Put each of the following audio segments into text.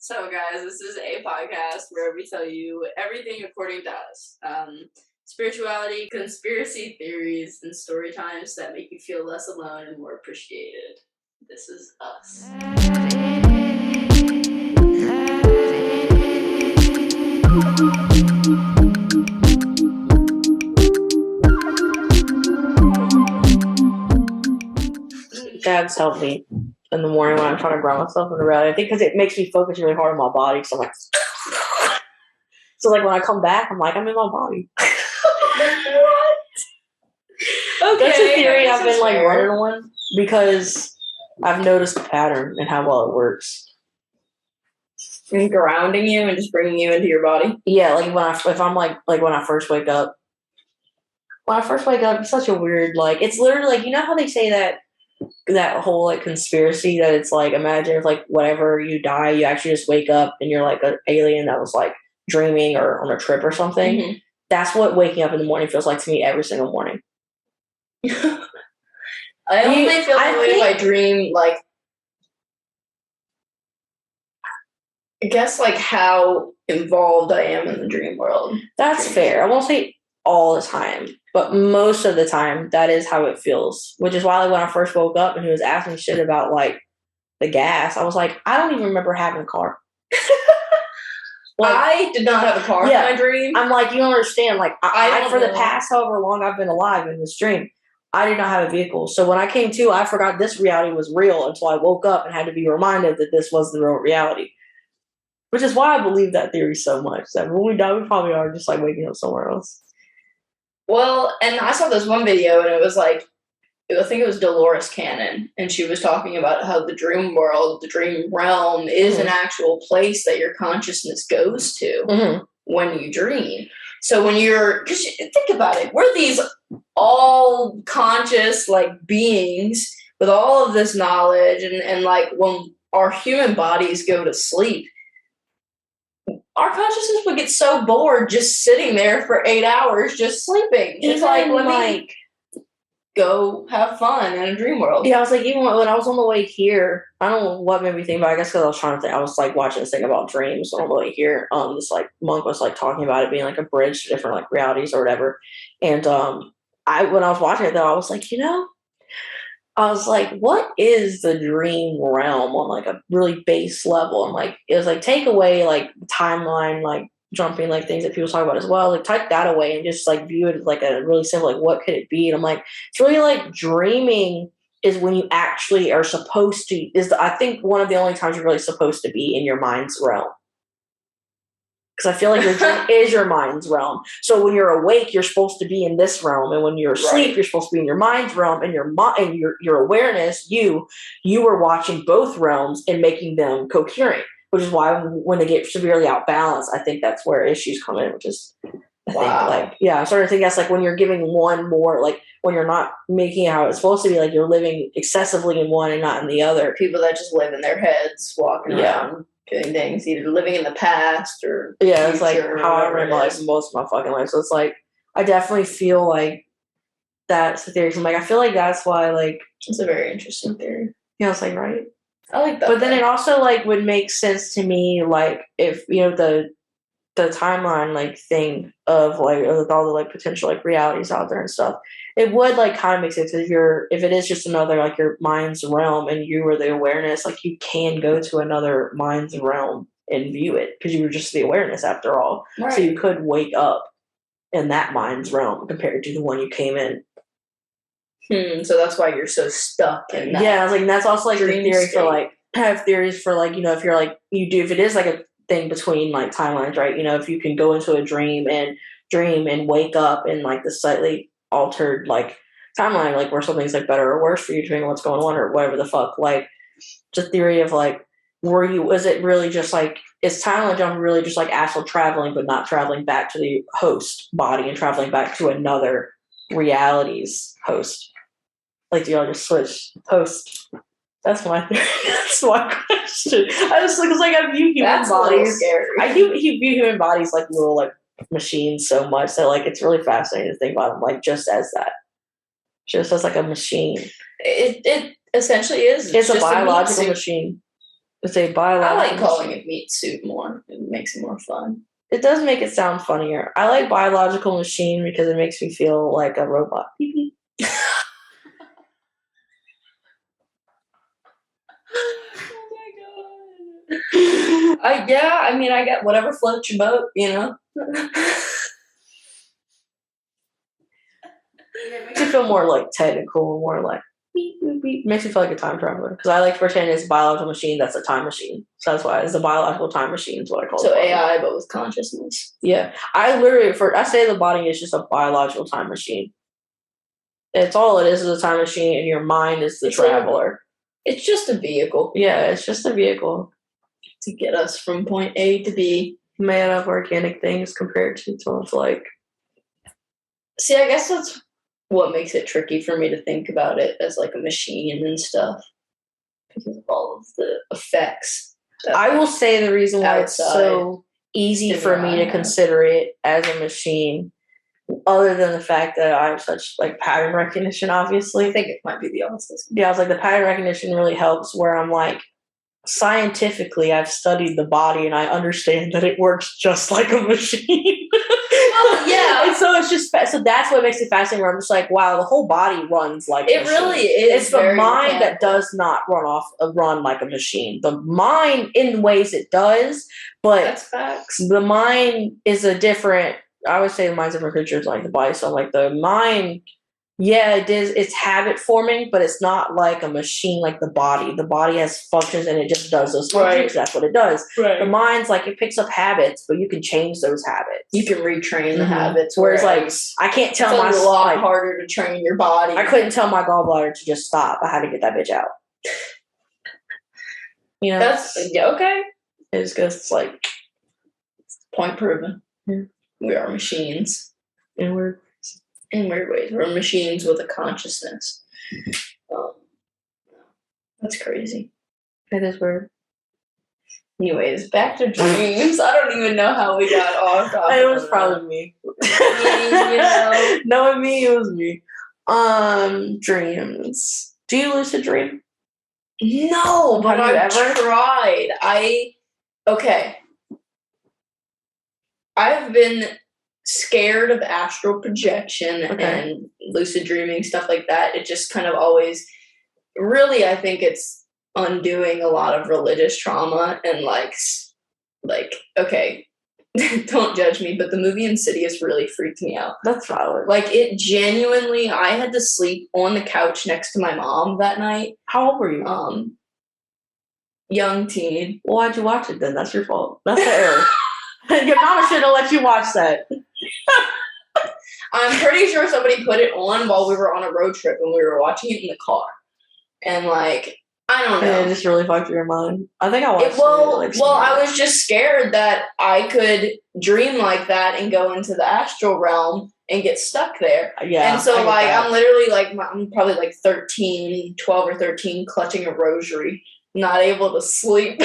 So, guys, this is a podcast where we tell you everything according to us. Spirituality, conspiracy theories, and story times that make you feel less alone and more appreciated. This is us. Dad's helped me in the morning when I'm trying to ground myself in the reality. I think because it makes me focus really hard on my body. So I'm like, so like when I come back, I'm like, I'm in my body. What? Okay. That's a theory I've been like running on because I've noticed a pattern in how well it works. And grounding you and just bringing you into your body. Yeah, like when I first wake up. When I first wake up, it's such a weird it's literally like, you know how they say that whole like conspiracy that it's like, imagine if like whatever you die, you actually just wake up and you're like an alien that was like dreaming or on a trip or something. Mm-hmm. That's what waking up in the morning feels like to me every single morning. I only feel that way if I dream like, I guess like how involved I am in the dream world. That's fair. I won't say all the time, but most of the time that is how it feels. Which is why like when I first woke up and he was asking shit about like the gas, I was like, I don't even remember having a car. I did not have a car in my dream. I'm like, you don't understand. Like I for the past however long I've been alive in this dream, I did not have a vehicle. So when I came to, I forgot this reality was real until I woke up and had to be reminded that this was the real reality. Which is why I believe that theory so much. That when we die, we probably are just like waking up somewhere else. Well, and I saw this one video and it was like, I think it was Dolores Cannon, and she was talking about how the dream world, the dream realm is an actual place that your consciousness goes to when you dream. So when because think about it, we're these all conscious like beings with all of this knowledge and like when our human bodies go to sleep, our consciousness would get so bored just sitting there for 8 hours just sleeping. It's like, let me go have fun in a dream world. Yeah, I was like, even when I was on the way here, I don't know what made me think, but I guess because I was trying to think, I was like watching this thing about dreams on the way here. This like monk was like talking about it being like a bridge to different like realities or whatever. And when I was watching it though, I was like, I was like, what is the dream realm on like a really base level? And like it was like take away like timeline, like jumping like things that people talk about as well, like take that away and just like view it as like a really simple like what could it be? And I'm like, it's really like dreaming is when you actually are supposed to I think one of the only times you're really supposed to be in your mind's realm. Because I feel like your dream is your mind's realm. So when you're awake, you're supposed to be in this realm, and when you're asleep, you're supposed to be in your mind's realm. And your awareness, you are watching both realms and making them coherent. Which is why when they get severely outbalanced, I think that's where issues come in. Which is, I think I'm starting to think that's like when you're giving one more, like when you're not making it how it's supposed to be, like you're living excessively in one and not in the other. People that just live in their heads, walking around. Doing things, either living in the past or it's like how I remember like most of my fucking life. So it's like I definitely feel like that's the theory. So I'm like, I feel like that's why like it's a very interesting theory. It's like right. I like that. But then it also like would make sense to me like if the timeline like thing of like with all the like potential like realities out there and stuff. It would like kind of make sense if it is just another like your mind's realm and you were the awareness, like you can go to another mind's realm and view it because you were just the awareness after all. Right. So you could wake up in that mind's realm compared to the one you came in. So that's why you're so stuck in that. Yeah, I was like, that's also like the theory for like I have theories for like if you're like if it is like a thing between like timelines, right? If you can go into a dream and wake up in like the slightly altered like timeline, like where something's like better or worse for you, depending on what's going on or whatever the fuck. Like the theory of like, is it really just like is timeline jump really just like astral traveling, but not traveling back to the host body and traveling back to another reality's host? Like do y'all just switch host? That's my theory. That's my question. I just because like I view human bodies. I view human bodies like little like machines so much that like it's really fascinating to think about them like just as like a machine. It essentially is. It's a biological machine. It's a biological I like calling machine. it meat soup more. It makes it more fun. It does make it sound funnier. I like biological machine because it makes me feel like a robot. I mean, I get whatever floats your boat, you know? It makes you feel more like technical, more like beep, beep, beep. It makes me feel like a time traveler. Because I like to pretend it's a biological machine that's a time machine. So that's why it's a biological time machine is what I call it. So AI, but with consciousness. Yeah. I say the body is just a biological time machine. It's all it is a time machine, and your mind is the traveler. It's just a vehicle. Yeah, it's just a vehicle. To get us from point A to B. Made of organic things compared to like. See, I guess that's what makes it tricky for me to think about it as like a machine and stuff. Because of all of the effects. I will say the reason why it's so easy for me to consider it as a machine, other than the fact that I have such like pattern recognition, obviously. I think it might be the opposite. Yeah, I was like, the pattern recognition really helps where I'm like, scientifically, I've studied the body and I understand that it works just like a machine. Well, yeah. And so it's just, so that's what makes it fascinating, where I'm just like, wow, the whole body runs like a machine. It really is. It's the mind that does not run like a machine. The mind, in ways it does, but that's facts. The mind is a different, I would say the mind's a different creature like the body. So like the mind, yeah, it is. It's habit forming, but it's not like a machine like the body. The body has functions and it just does those functions. Right. That's what it does. Right. The mind's like it picks up habits, but you can change those habits. You can retrain the habits. Whereas like I can't tell my it's a lot harder to train your body. I couldn't tell my gallbladder to just stop. I had to get that bitch out. You know, that's okay. It's just like point proven. Yeah. We are machines. In weird ways. We're machines with a consciousness. That's crazy. It is weird. Anyways, back to dreams. I don't even know how we got off topic. It was probably me. You know? Knowing me, it was me. Dreams. Do you lucid dream? No, but I've tried. I've been scared of astral projection and lucid dreaming, stuff like that. It just kind of always, really, I think it's undoing a lot of religious trauma and like, don't judge me, but the movie Insidious really freaked me out. That's valid. Like, it genuinely, I had to sleep on the couch next to my mom that night. How old were you? Young teen. Well, why'd you watch it then? That's your fault. That's the error. Your mama should have let you watch that. I'm pretty sure somebody put it on while we were on a road trip and we were watching it in the car. And like, I don't know. Yeah, it just really fucked your mind. I think I watched it. I was just scared that I could dream like that and go into the astral realm and get stuck there. Yeah. And so like, I'm literally like, I'm probably like 12 or 13, clutching a rosary, not able to sleep.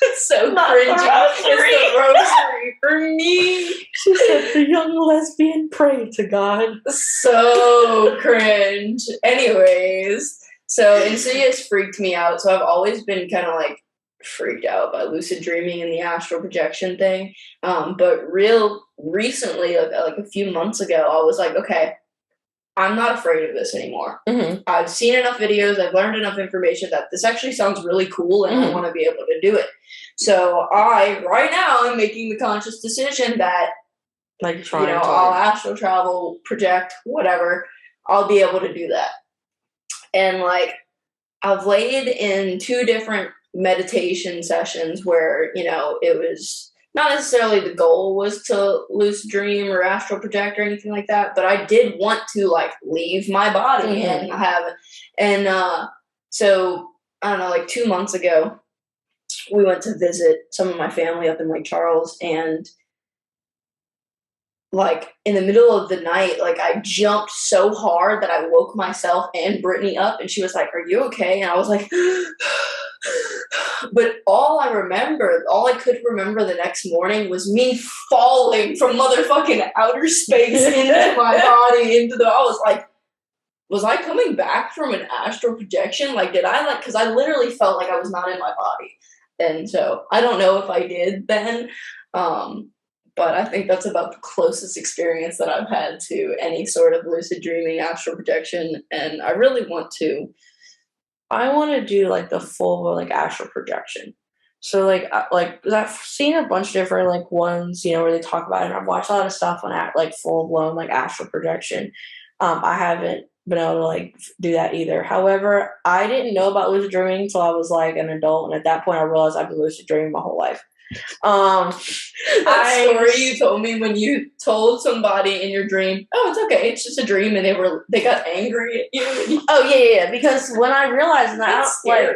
It's so cringy. It's the rosary for me. She said the young lesbian prayed to God. So cringe. Anyways, so Insidious freaked me out. So I've always been kind of like freaked out by lucid dreaming and the astral projection thing. But real recently, like a few months ago, I was like, okay, I'm not afraid of this anymore. Mm-hmm. I've seen enough videos. I've learned enough information that this actually sounds really cool and I want to be able to do it. So right now, I'm making the conscious decision that, I'll astral travel, project, whatever. I'll be able to do that. And like, I've laid in 2 different meditation sessions where, it was not necessarily the goal was to lucid dream or astral project or anything like that, but I did want to like leave my body so I don't know, like 2 months ago, we went to visit some of my family up in Lake Charles, and like in the middle of the night, like I jumped so hard that I woke myself and Brittany up, and she was like, "Are you okay?" And I was like, but all I could remember the next morning was me falling from motherfucking outer space into my body, I was like, was I coming back from an astral projection? Like, did I because I literally felt like I was not in my body. And so I don't know if I did then, but I think that's about the closest experience that I've had to any sort of lucid dreaming, astral projection, and I really want to. I want to do like the full like astral projection. So like I've seen a bunch of different like ones, where they talk about it. And I've watched a lot of stuff on like full blown like astral projection. I haven't been able to like do that either. However, I didn't know about lucid dreaming until I was like an adult, and at that point, I realized I've been lucid dreaming my whole life. That story you told me when you told somebody in your dream, "Oh, it's okay, it's just a dream," and they got angry at you. Oh yeah. Because when I realize that,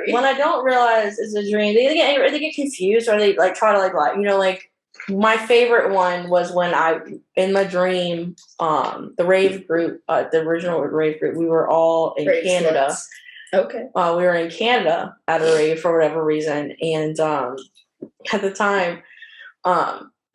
when I don't realize it's a dream, they get angry, they get confused, or they like try to like lie. Like my favorite one was when I in my dream, the rave group, the original rave group, we were all in Rave Canada. sluts. Okay. We were in Canada at a rave for whatever reason, and at the time,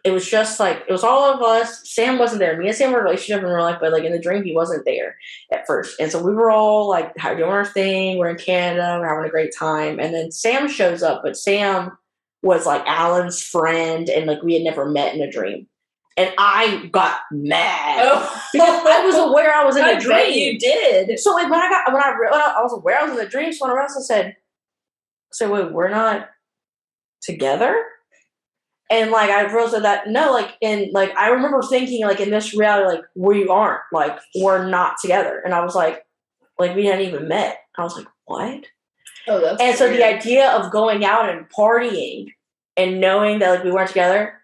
it was just like it was all of us. Sam wasn't there. Me and Sam were in a relationship in real life, but like in the dream, he wasn't there at first. And so we were all like doing our thing. We're in Canada. We're having a great time. And then Sam shows up, but Sam was like Alan's friend, and like we had never met in a dream. And I got mad because I was aware I was in a dream. You did. So like when I was aware I was in a dream, someone else said, "So wait, we're not together?" And like I realized that no, like and like I remember thinking like in this reality, like we aren't, like we're not together. And I was like we hadn't even met. I was like, what? Oh, that's and weird. So the idea of going out and partying and knowing that like we weren't together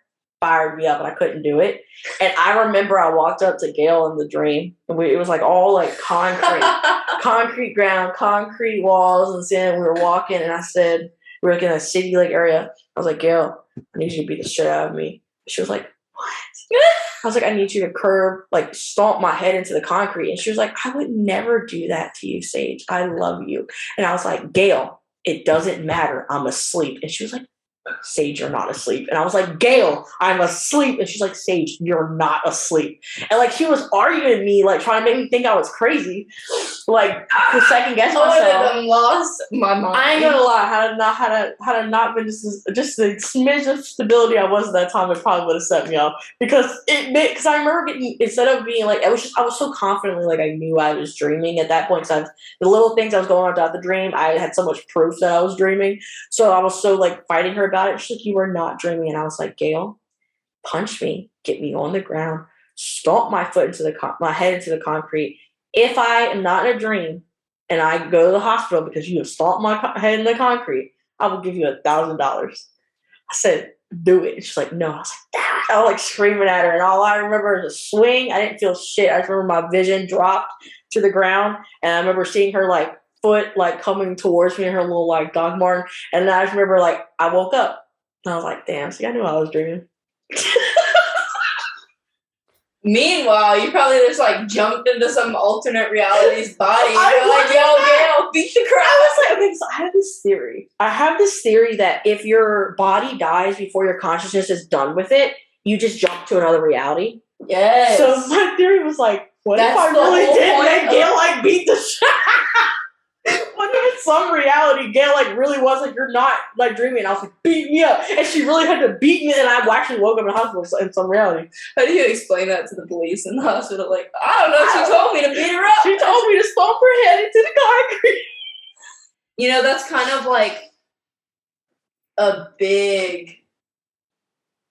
fired me up, and I couldn't do it. And I remember I walked up to Gail in the dream, and it was like all like concrete ground, concrete walls, and then we were walking, and I said, we were like in a city like area. I was like, Gail, I need you to beat the shit out of me. She was like, what? I was like, I need you to stomp my head into the concrete. And she was like, I would never do that to you, Saige. I love you. And I was like, Gail, it doesn't matter. I'm asleep. And she was like, Saige, you're not asleep. And I was like, Gail, I'm asleep. And she's like, Saige, you're not asleep. And like she was arguing with me, like trying to make me think I was crazy, like to second guess myself. I lost my mind. I ain't gonna lie, had I not been just the smidge of stability I was at that time, it probably would have set me off. Because I remember getting, instead of being like, I was so confidently like I knew I was dreaming at that point. Because the little things I was going on throughout the dream, I had so much proof that I was dreaming. So I was so like fighting her about it. She's like, you were not dreaming. And I was like, Gail, punch me, get me on the ground, stomp my foot into my head into the concrete. If I am not in a dream and I go to the hospital because you have stomped my head in the concrete, I will give you $1,000. I said, do it. And she's like, no. I was like, ah! I was like screaming at her, and all I remember is a swing. I didn't feel shit. I just remember my vision dropped to the ground, and I remember seeing her like foot like coming towards me in her little like dog martin. And then I just remember like I woke up and I was like, damn, see, I knew I was dreaming. Meanwhile, you probably just like jumped into some alternate reality's body. And you're like, yo, Gail, beat the crap. I was like, okay, so I have this theory that if your body dies before your consciousness is done with it, you just jump to another reality. Yes. So my theory was like, what if I really did make Gail like beat the shit? What if in some reality Gail like really was like, you're not like dreaming? And I was like, beat me up, and she really had to beat me, and I actually woke up in the hospital in some reality. How do you explain that to the police in the hospital? Like, I don't know. She told me to beat her up. She told me to stomp her head into the concrete. That's kind of like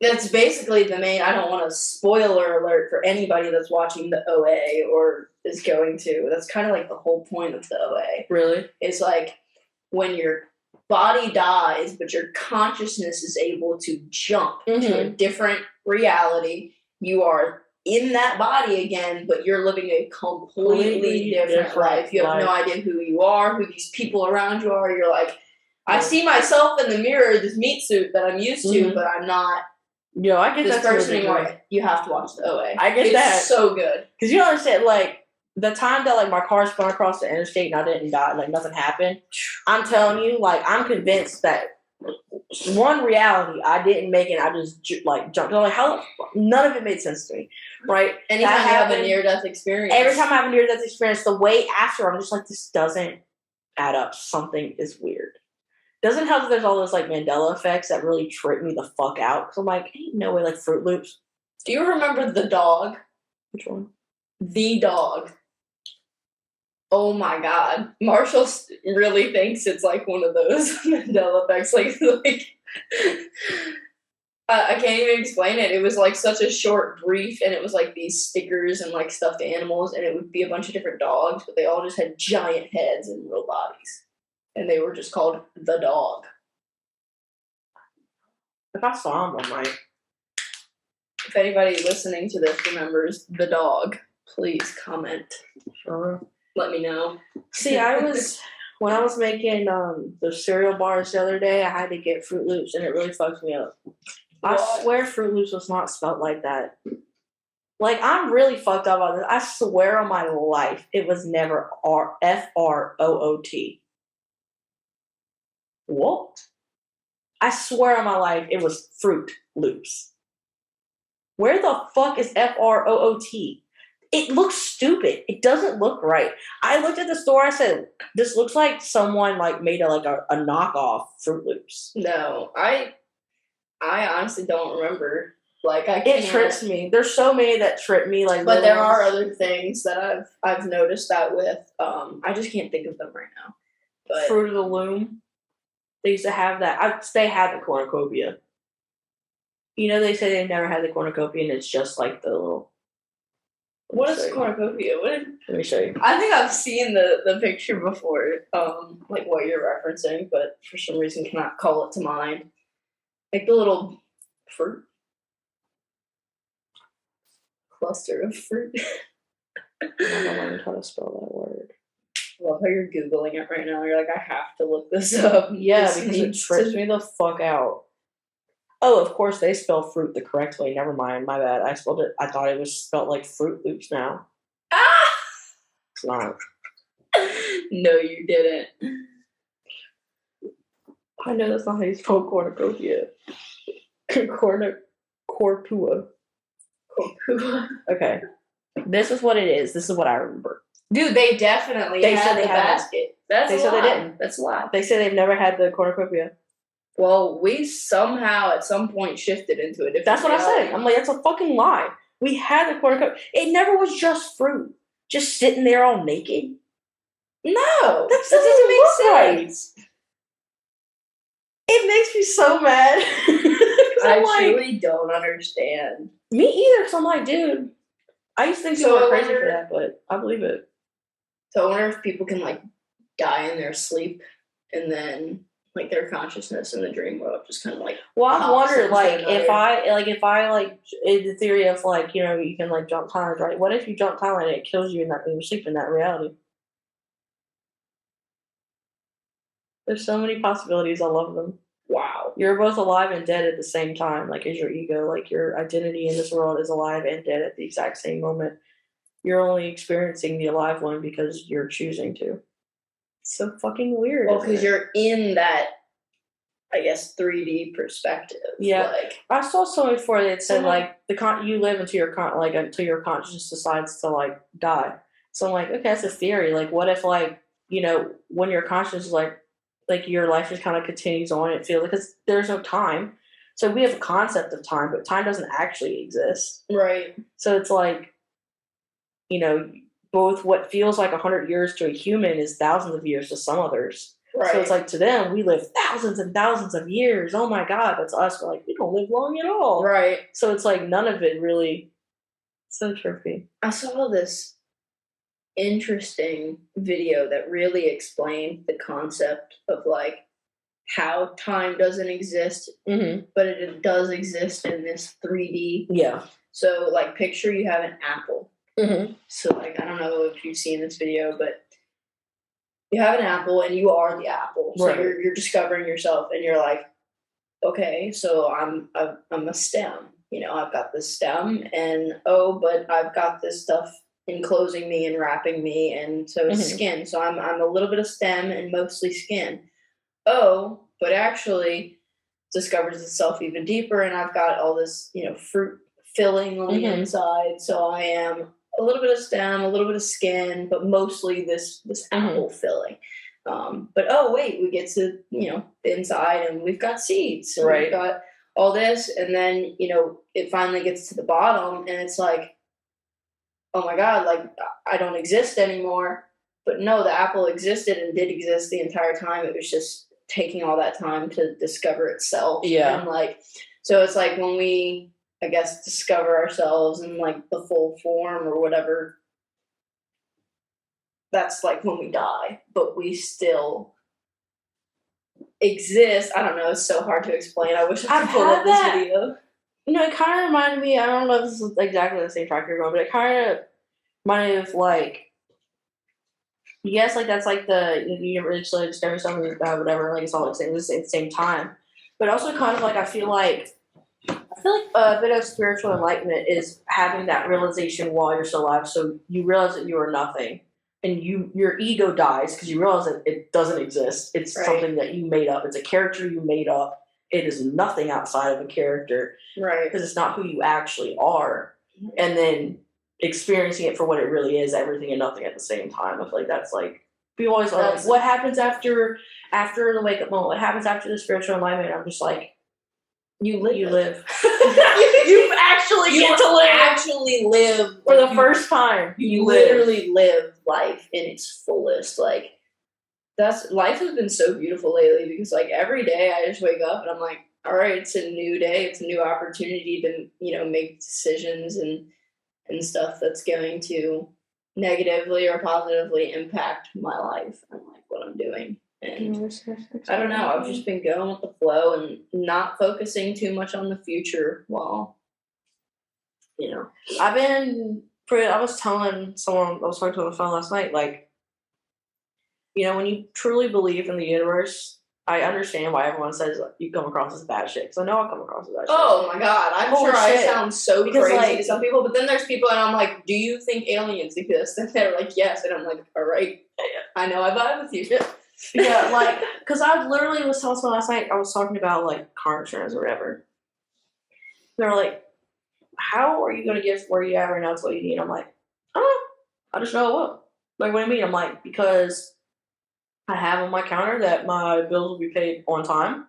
that's basically the main, I don't want to spoiler alert for anybody that's watching the OA or is going to. That's kind of like the whole point of the OA. Really? It's like when your body dies, but your consciousness is able to jump to a different reality. You are in that body again, but you're living a completely different life. You have no idea who you are, who these people around you are. You're like, I see myself in the mirror, this meat suit that I'm used to, but I'm not I get this person anymore. You have to watch the OA. I get that. It's so good. Because you understand, like, the time that, like, my car spun across the interstate and I didn't die, like, nothing happened, I'm telling you, like, I'm convinced that one reality, I didn't make it, I just, like, jumped. I'm like, how? None of it made sense to me, right? Anytime you have a near-death experience. Every time I have a near-death experience, the way after, I'm just like, this doesn't add up. Something is weird. Doesn't help that there's all those like Mandela effects that really trip me the fuck out. Because I'm like, ain't no way, like Fruit Loops. Do you remember the dog? Which one? The dog. Oh my god. Marshall really thinks it's like one of those Mandela effects. Like I can't even explain it. It was like such a short brief, and it was like these stickers and like stuffed animals, and it would be a bunch of different dogs, but they all just had giant heads and real bodies. And they were just called the dog. If I saw him, I'm like, if anybody listening to this remembers the dog, please comment. Sure. Let me know. See, when I was making the cereal bars the other day, I had to get Fruit Loops, and it really fucked me up. I swear Fruit Loops was not spelled like that. Like, I'm really fucked up on this. I swear on my life, it was never F-R-O-O-T. What? I swear on my life, it was Fruit Loops. Where the fuck is F-R-O-O-T? It looks stupid. It doesn't look right. I looked at the store. I said, "This looks like someone like made a knockoff Fruit Loops." No, I honestly don't remember. Like I can't. It trips me. There's so many that trip me. Like, but there are other things that I've noticed that with. I just can't think of them right now. But Fruit of the Loom. They used to have that. They had the cornucopia. You know, they say they've never had the cornucopia, and it's just like the little. What is cornucopia? Let me show you. I think I've seen the picture before, like what you're referencing, but for some reason cannot call it to mind. Like the little fruit cluster of fruit. I don't know how to spell that word. I love how you're Googling it right now. You're like, I have to look this up. Yeah, because it trips me the fuck out. Oh, of course they spell fruit the correct way. Never mind, my bad. I spelled it. I thought it was spelled like Fruit Loops now. Ah! It's not. No, you didn't. I know that's not how you spell cornucopia. Corpua. Okay. This is what it is. This is what I remember. Dude, they definitely had the basket. They said they didn't. That's a lie. They say they've never had the cornucopia. Well, we somehow at some point shifted into it. That's what I said. I'm like, that's a fucking lie. We had the cornucopia. It never was just fruit. Just sitting there all naked. No. That doesn't make sense. Right. It makes me so mad. I truly don't understand. Me either, because I'm like, dude, I used to think people were crazy for that, but I believe it. So I wonder if people can, like, die in their sleep and then, like, their consciousness in the dream world just kind of, like... Well, I've wondered, like, if I, in the theory of, like, you know, you can, like, jump timelines, right? What if you jump timeline and it kills you in your sleep in that reality? There's so many possibilities. I love them. Wow. You're both alive and dead at the same time, like, as your ego. Like, your identity in this world is alive and dead at the exact same moment. You're only experiencing the alive one because you're choosing to. It's so fucking weird. Well, because you're in that, I guess, 3D perspective. Yeah. Like, I saw something before that said, like, you live until your consciousness decides to, like, die. So I'm like, okay, that's a theory. Like, what if, like, you know, when your consciousness is, like your life just kind of continues on, it feels, because there's no time. So we have a concept of time, but time doesn't actually exist. Right. So it's like, you know, both what feels like 100 years to a human is thousands of years to some others. Right. So it's like, to them, we live thousands and thousands of years. Oh my God. But to us, we're like, we don't live long at all. Right. So it's like, none of it really, so trippy. I saw this interesting video that really explained the concept of, like, how time doesn't exist, but it does exist in this 3D. Yeah. So, like, picture you have an apple. So, like, I don't know if you've seen this video, but you have an apple and you are the apple. So right. you're discovering yourself, and you're like, okay, so I'm a stem. You know, I've got this stem, and but I've got this stuff enclosing me and wrapping me, and so it's skin. So I'm a little bit of stem and mostly skin. Oh, but actually discovers itself even deeper, and I've got all this, you know, fruit filling on the inside. So I am a little bit of stem, a little bit of skin, but mostly this apple filling. But oh wait, we get to the inside, and we've got seeds, and Right. we've got all this, and then it finally gets to the bottom, and it's like, oh my god, like I don't exist anymore. But no, the apple existed and did exist the entire time. It was just taking all that time to discover itself. Yeah. And so it's like when we, I guess, discover ourselves in like the full form or whatever, that's like when we die, but we still exist. I don't know. It's so hard to explain. I wish I could pull up this video. It kind of reminded me, I don't know if this is exactly the same track you're going, but it kind of reminded me of like, yes, like that's like you eventually discover something, whatever, like it's all the same at the same time. But also kind of like I feel like a bit of spiritual enlightenment is having that realization while you're still alive. So you realize that you are nothing, and your ego dies because you realize that it doesn't exist. It's something that you made up. It's a character you made up. It is nothing outside of a character, right? Because it's not who you actually are. And then experiencing it for what it really is, everything and nothing at the same time. I feel like that's like people always are like, what happens after the wake up moment? What happens after the spiritual enlightenment? I'm just like, you live. You actually live for the first time. You literally live life in its fullest. Like life has been so beautiful lately because like every day I just wake up and I'm like, all right, it's a new day. It's a new opportunity to make decisions and stuff that's going to negatively or positively impact my life and like what I'm doing. And I don't know, I've just been going with the flow and not focusing too much on the future while, I was telling someone I was talking to on the phone last night, like, when you truly believe in the universe, I understand why everyone says you come across as bad shit, because I know I come across as bad shit. Oh my god, I'm sure I sound so crazy to some people, but then there's people and I'm like, do you think aliens exist? And they're like, yes, and I'm like, all right, I know I vibe with you. Yeah, like, because I literally was telling someone last night, I was talking about, like, car insurance or whatever. They're like, how are you going to get where you at right now to what you need? I'm like, I don't know. I just know I will. Like, what do you mean? I'm like, because I have on my counter that my bills will be paid on time,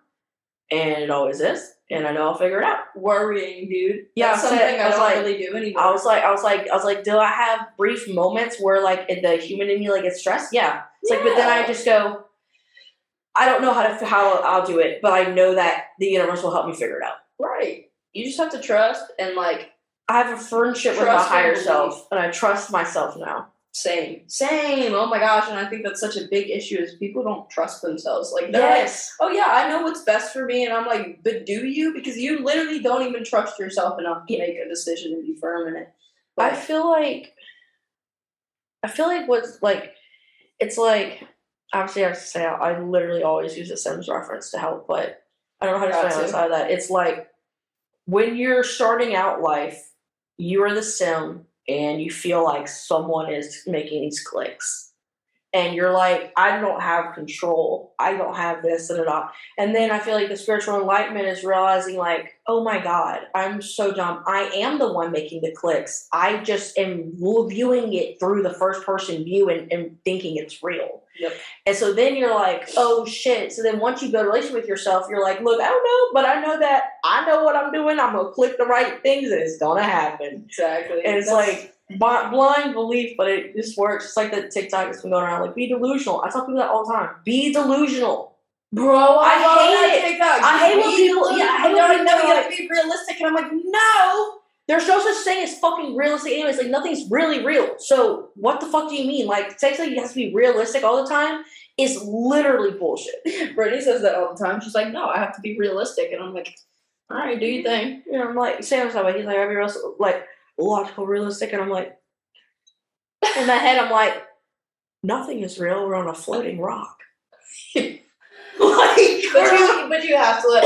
and it always is, and I know I'll figure it out. Worrying, dude. Yeah, that's something I don't really do anymore. I was like, do I have brief moments where like the human in me like gets stressed? Yeah. It's like, but then I just go, I don't know how I'll do it, but I know that the universe will help me figure it out. Right. You just have to trust and like. I have a friendship with my higher self, and I trust myself now. Same. Oh my gosh, and I think that's such a big issue is people don't trust themselves. Like they're like, oh yeah, I know what's best for me, and I'm like, but do you? Because you literally don't even trust yourself enough to make a decision and be firm in it. Like, I feel like what's like, it's like, obviously I have to say I literally always use a Sims reference to help, but I don't know how to explain outside of that. It's like when you're starting out life, you are the sim and you feel like someone is making these clicks. And you're like, I don't have control. I don't have this and that. And then I feel like the spiritual enlightenment is realizing like, oh my God, I'm so dumb. I am the one making the clicks. I just am viewing it through the first person view and thinking it's real. Yep. And so then you're like, oh shit. So then once you build a relationship with yourself, you're like, look, I don't know, but I know that I know what I'm doing. I'm going to click the right things and it's going to happen. Exactly. And it's like, blind belief, but it just works. It's like the TikTok that's been going around, like, be delusional. I tell people that all the time. Be delusional. Bro, I hate it. I hate when people, you gotta be realistic, and I'm like, no! There's no such thing as fucking realistic anyways. Like, nothing's really real. So, what the fuck do you mean? Like, saying you have to be realistic all the time is literally bullshit. Brittany says that all the time. She's like, no, I have to be realistic. And I'm like, all right, do your thing. You know, I'm like, Sam's that way. He's like, I be realistic, like, logical, realistic, and I'm like, in my head, I'm like, nothing is real. We're on a floating rock. But you have to let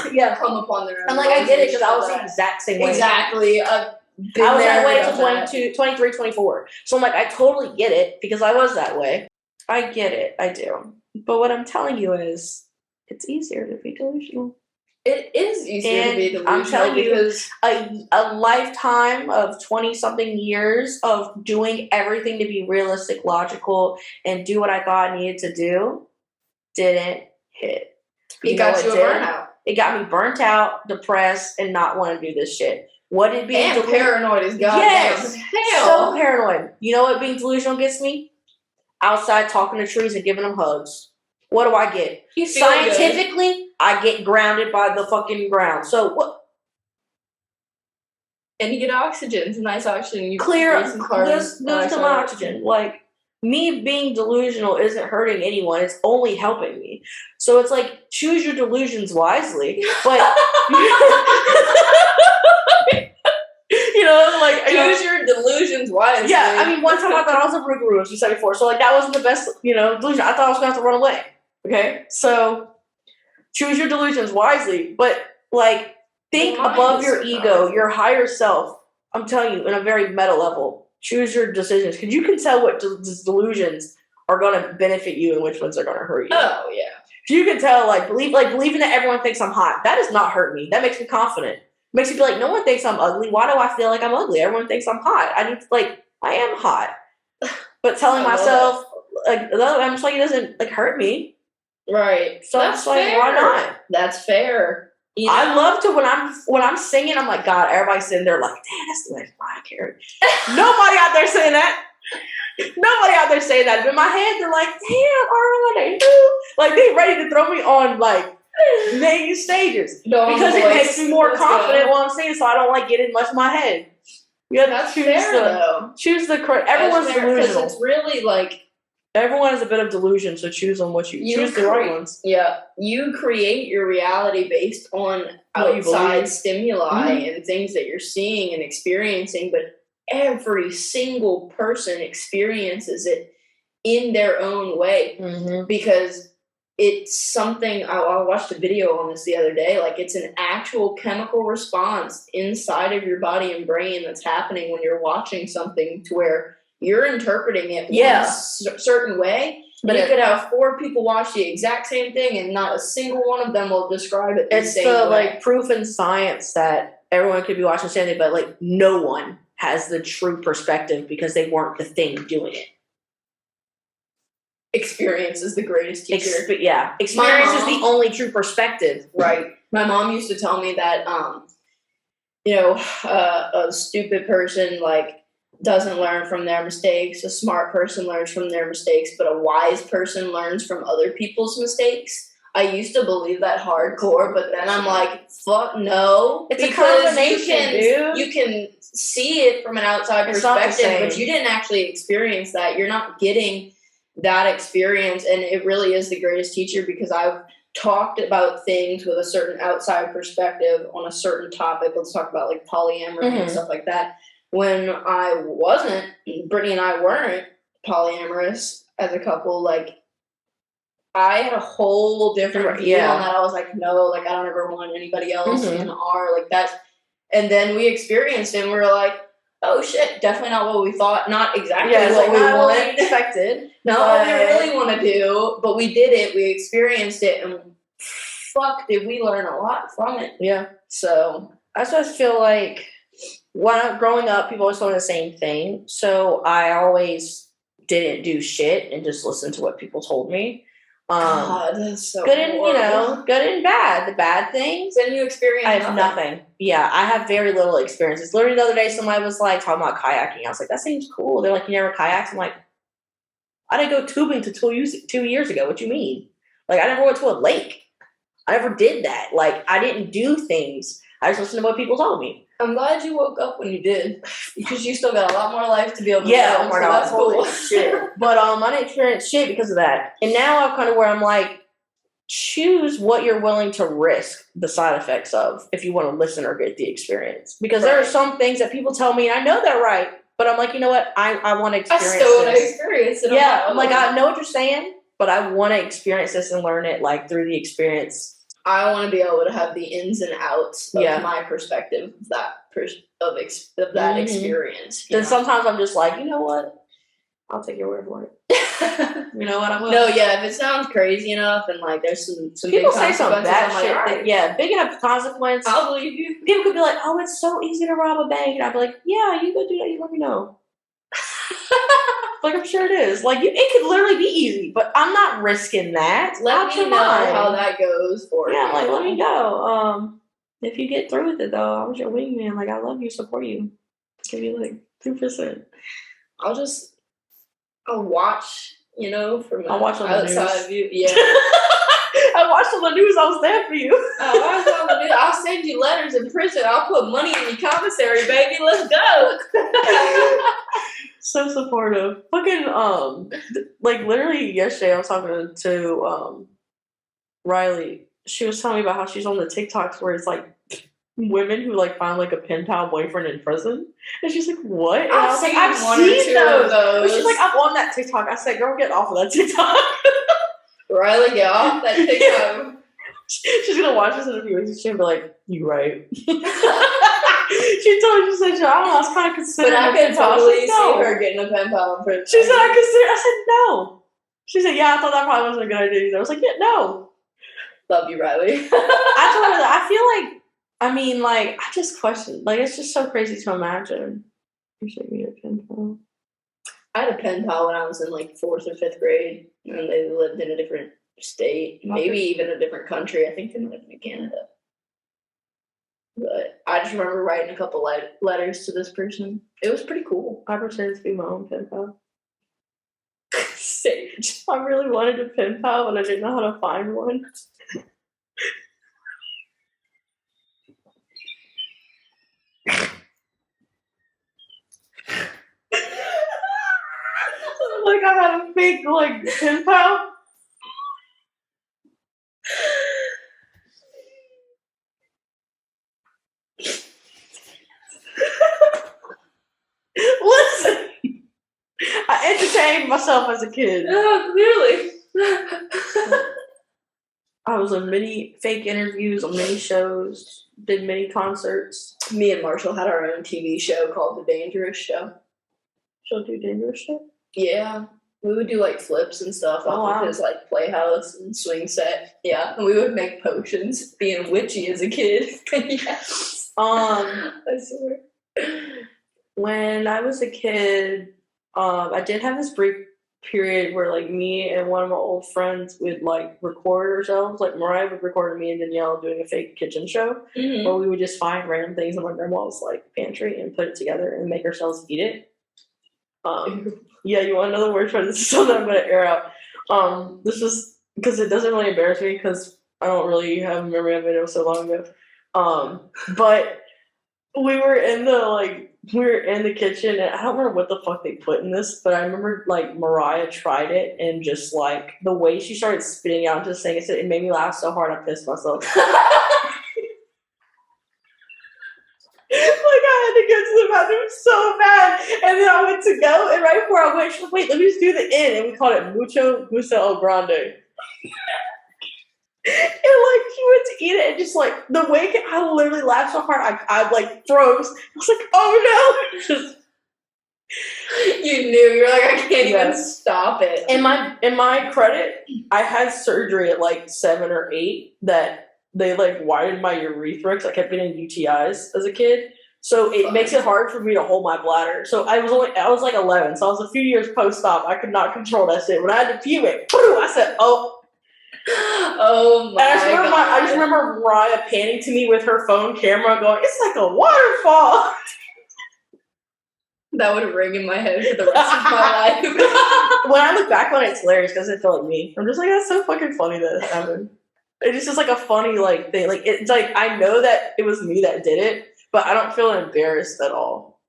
people come upon their own. And like, I get it because I was the exact same way. Exactly. I was that way until 22, 23, 24. So I'm like, I totally get it because I was that way. I get it. I do. But what I'm telling you is, it's easier to be delusional. It is easier to be And delusional I'm telling you, because a lifetime of 20-something years of doing everything to be realistic, logical, and do what I thought I needed to do didn't hit. it got you a burnout. It got me burnt out, depressed, and not want to do this shit. What did being And paranoid is goddamn yes, hell. so paranoid. You know what being delusional gets me? Outside talking to trees and giving them hugs. What do I get? You feel Scientifically, good. I get grounded by the fucking ground. So what? And you get oxygen. It's nice oxygen. You Clear. breathe some carbon There's some dioxide. oxygen. Like, me being delusional isn't hurting anyone. It's only helping me. So it's like, choose your delusions wisely. But you know, like choose your delusions wisely. yeah, I mean, one time I thought I was a Rougarou, as you said before. So like, that wasn't the best, delusion. I thought I was gonna have to run away. Okay, so choose your delusions wisely, but like, think above your ego, your higher self. I'm telling you, in a very meta level, choose your decisions because you can tell what delusions are going to benefit you and which ones are going to hurt you. Oh yeah, You can tell, believing that everyone thinks I'm hot. That does not hurt me. That makes me confident. Makes me feel like no one thinks I'm ugly. Why do I feel like I'm ugly? Everyone thinks I'm hot. I am hot. But telling myself, I'm just like, it doesn't hurt me. Right. So That's I'm just like, fair. why not? That's fair. You know? I love to when I'm singing. I'm like, God, everybody's sitting there like, damn, that's the next Mariah Carey. Nobody out there saying that. Nobody out there saying that. But in my head, they're like, damn, Ariana, like they ready to throw me on main stages because it makes me more confident while I'm singing, so I don't get in much of my head. Yeah, that's fair though. Choose the correct. Everyone's delusional. Because it's really everyone has a bit of delusion, so choose on what you choose the right ones. Yeah, you create your reality based on outside stimuli and things that you're seeing and experiencing, but every single person experiences it in their own way because it's something. I watched a video on this the other day. It's an actual chemical response inside of your body and brain that's happening when you're watching something to where you're interpreting it one certain way, but you could have 4 people watch the exact same thing and not a single one of them will describe it the same way. It's proof in science that everyone could be watching something, but no one has the true perspective because they weren't the thing doing it. Experience is the greatest teacher. Experience is the only true perspective. Right. My mom used to tell me that, a stupid person, doesn't learn from their mistakes. A smart person learns from their mistakes, but a wise person learns from other people's mistakes. I used to believe that hardcore, but then I'm like, fuck no. It's a combination, dude. You can see it from an outside perspective, but you didn't actually experience that. You're not getting that experience, and it really is the greatest teacher because I've talked about things with a certain outside perspective on a certain topic. Let's talk about polyamory and stuff like that. When I wasn't, Brittany and I weren't polyamorous as a couple, I had a whole different view on that. I was like, no, I don't ever want anybody else in our, that. And then we experienced it and we were like, oh shit, definitely not what we thought. Not exactly what we wanted. Expected. Not what we really want to do, but we did it. We experienced it and fuck, did we learn a lot from it. Yeah. So I just feel like growing up, people always told me the same thing. So I always didn't do shit and just listened to what people told me. God, that's so good and good and bad. The bad things. Then you experience. I have nothing. Yeah, I have very little experiences. Literally the other day, somebody was talking about kayaking. I was like, that seems cool. They're like, you never kayaked? I'm like, I didn't go tubing to 2 years ago. What you mean? I never went to a lake. I never did that. I didn't do things. I just listened to what people told me. I'm glad you woke up when you did, because you still got a lot more life to be able to live. Oh my God, that's cool. Shit. But I didn't experience shit because of that. And now I'm kind of where I'm choose what you're willing to risk the side effects of if you want to listen or get the experience. Because there are some things that people tell me, and I know they're right, but I'm like, you know what? I want to experience this. I still want to experience it. Yeah, I'm I know what you're saying, but I want to experience this and learn it through the experience. I want to be able to have the ins and outs of my perspective of that experience. Then sometimes I'm just you know what? I'll take your word for it. You know what I will? No, yeah, if it sounds crazy enough and like there's some people big say some consequences, bad I'm like, shit. all right, Yeah, big enough consequence. I'll believe you. People could be like, "Oh, it's so easy to rob a bank," and I'd be like, "Yeah, you go do that. You let me know." Like, I'm sure it is. Like, it could literally be easy, but I'm not risking that. Let me know how that goes for you. Yeah, like, let me go. If you get through with it, though, I was your wingman. Like, I love you, support you. Give you, like, 2%. I'll watch, from I'll watch on the outside news. view. Yeah. I watched on the news. I was there for you. I'll watch on the news. I'll send you letters in prison. I'll put money in your commissary, baby. Let's go. So supportive. Fucking, like, literally yesterday I was talking to Riley. She was telling me about how she's on the TikToks where it's, like, women who, like, find, like, a pen pal boyfriend in prison. And she's like, what? And I've seen those. And she's like, I'm on that TikTok. I said, girl, get off of that TikTok. Riley, get off that TikTok. She's gonna watch this in a few weeks and she'll be like, you right. She said, I don't know, I was kind of considering. But I could totally see her getting a pen pal in prison. She said, I said, no. She said, yeah, I thought that probably wasn't a good idea either. I was like, yeah, no. Love you, Riley. I told her that I feel like, I just question, like, it's just so crazy to imagine. You should be a pen pal. I had a pen pal when I was in, like, 4th or 5th grade, and they lived in a different state, maybe even a different country. I think they lived in Canada. But I just remember writing a couple letters to this person. It was pretty cool. I pretended to be my own pen pal. Saige. I really wanted a pen pal, but I didn't know how to find one. Like, I had a fake, like, pen pal. Listen, I entertained myself as a kid. Oh, clearly. I was on many fake interviews, on many shows, did many concerts. Me and Marshall had our own TV show called The Dangerous Show. She'll do dangerous shit? Yeah. We would do, like, flips and stuff off of his, like, playhouse and swing set. Yeah. And we would make potions, being witchy as a kid. Yes. I swear. When I was a kid, I did have this brief period where, like, me and one of my old friends would, like, record ourselves. Like, Mariah would record me and Danielle doing a fake kitchen show where we would just find random things in my grandma's, like, pantry and put it together and make ourselves eat it. Yeah, you want another word for this? Is something I'm going to air out. This was because it doesn't really embarrass me because I don't really have a memory of it. It was so long ago. But we were in the kitchen, and I don't remember what the fuck they put in this, but I remember, like, Mariah tried it, and just, like, the way she started spitting out into this thing, it made me laugh so hard I pissed myself. Like, I had to go to the bathroom so bad, and then I went to go, and right before I went, she was like, wait, let me just do the end, and we called it Mucho Gusto El Grande. And, like, she went to eat it, and just, like, the way I literally laughed so hard, I like, froze. I was like, oh, no! Just, you knew. You're like, I can't even stop it. In my credit, I had surgery at, like, 7 or 8 that they, like, widened my urethra because I kept getting UTIs as a kid. So it makes it hard for me to hold my bladder. So I was like 11, so I was a few years post-op. I could not control that shit. When I had to pee, I said, oh. Oh my God. I just remember Mariah panning to me with her phone camera going, it's like a waterfall. That would ring in my head for the rest of my life. When I look back on it, it's hilarious because it felt like me. I'm just like, that's so fucking funny that it happened. It's just like a funny, like, thing. Like, it's like, I know that it was me that did it, but I don't feel embarrassed at all.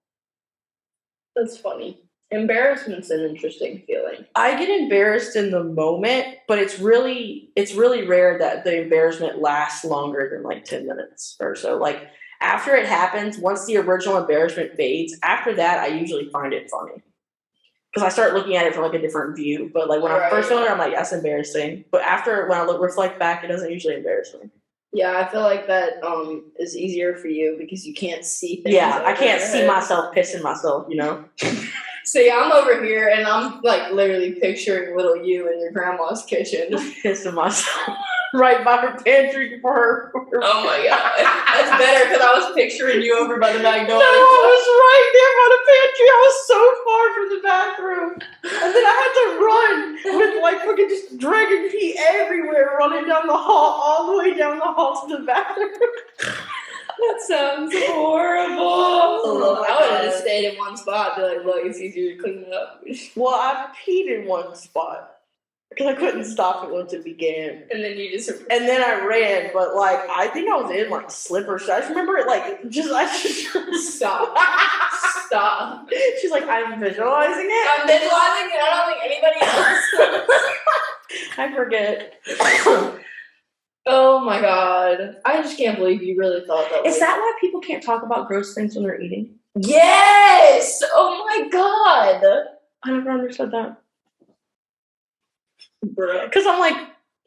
That's funny. Embarrassment's an interesting feeling. I get embarrassed in the moment, but it's really rare that the embarrassment lasts longer than, like, 10 minutes or so. Like, after it happens, once the original embarrassment fades, after that, I usually find it funny. Because I start looking at it from, like, a different view. But, like, when I first know it, I'm like, that's embarrassing. But after, when I reflect back, it doesn't usually embarrass me. Yeah, I feel like that is easier for you because you can't see things. Yeah, I can't see myself pissing myself, you know? See, I'm over here and I'm like literally picturing little you in your grandma's kitchen. Just pissing myself right by her pantry for her. Oh my god. That's better because I was picturing you over by the No, McDonald's. I was right there by the pantry. I was so far from the bathroom. And then I had to run with like fucking just dragging pee everywhere, running down the hall, all the way down the hall to the bathroom. That sounds horrible. I would have stayed in one spot. Be like, look, it's easier to clean it up. Well, I peed in one spot because I couldn't stop it once it began. And then you just. And then I ran, but like I think I was in like slippers. I just remember it like I just Stop. Stop. She's like, I'm visualizing it. I'm visualizing it. I don't think anybody else. I forget. Oh my god. I just can't believe you really thought that. Is that why people can't talk about gross things when they're eating? Yes! Oh my god. I never understood that. Bruh. Because I'm like,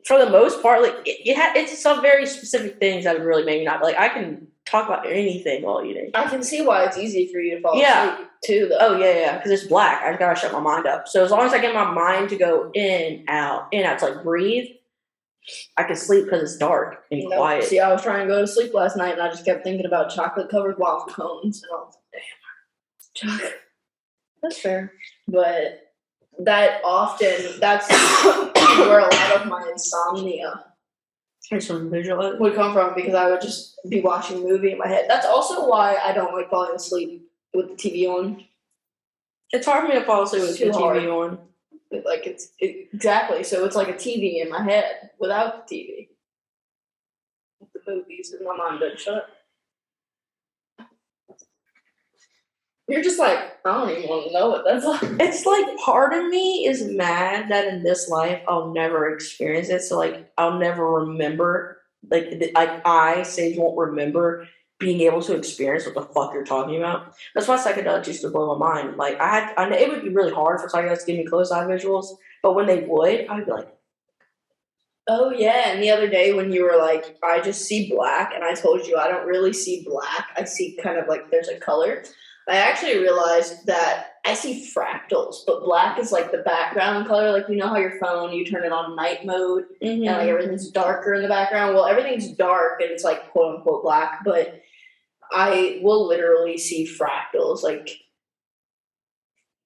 for the most part, like it's some very specific things that would really make me not like. I can talk about anything while eating. I can see why it's easy for you to fall asleep too, though. Oh yeah, because it's black. I gotta shut my mind up. So as long as I get my mind to go in, out, to like breathe, I can sleep because it's dark and quiet. See, I was trying to go to sleep last night and I just kept thinking about chocolate-covered waffle cones. And I was like, damn, chocolate. That's fair. But that's where a lot of my insomnia would come from, because I would just be watching a movie in my head. That's also why I don't like falling asleep with the TV on. It's hard for me to fall asleep with the TV on. Like exactly. So it's like a TV in my head without the TV. The movies and my mind doesn't shut. You're just like, I don't even want to know what that's like. It's like part of me is mad that in this life I'll never experience it. So like I'll never remember. Like I, Saige, won't remember being able to experience what the fuck you're talking about. That's why psychedelics used to blow my mind. Like it would be really hard for psychedelics to give me close eye visuals, but when they would, I'd be like, oh yeah. And the other day when you were like, I just see black, and I told you I don't really see black. I see kind of like there's a color. I actually realized that I see fractals, but black is like the background color. Like, you know how your phone, you turn it on night mode and like everything's darker in the background? Well, everything's dark and it's like quote unquote black, but I will literally see fractals, like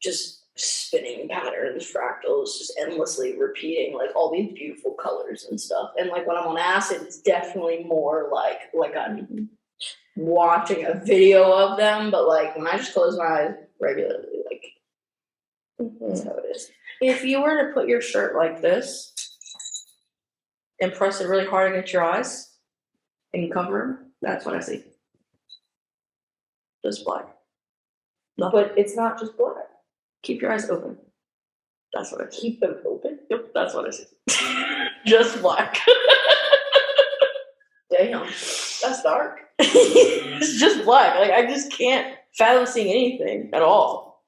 just spinning patterns, fractals, just endlessly repeating like all these beautiful colors and stuff. And like when I'm on acid, it's definitely more like I'm watching a video of them, but like when I just close my eyes regularly, like that's how it is. If you were to put your shirt like this and press it really hard against your eyes and you cover them, that's what I see. Just black. Nothing. But it's not just black. Keep your eyes open. That's what I see. Keep them open? Yep, that's what I see. Just black. Damn. That's dark. It's just black. Like I just can't fathom seeing anything at all.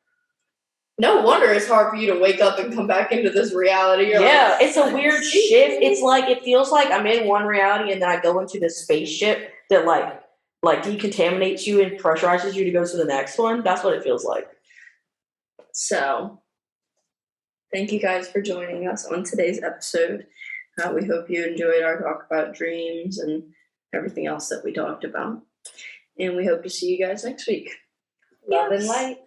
No wonder it's hard for you to wake up and come back into this reality. You're like, it's a weird shift. It's like it feels like I'm in one reality and then I go into this spaceship that like decontaminates you and pressurizes you to go to the next one. That's what it feels like. So, thank you guys for joining us on today's episode. We hope you enjoyed our talk about dreams and everything else that we talked about. And we hope to see you guys next week. Love and light.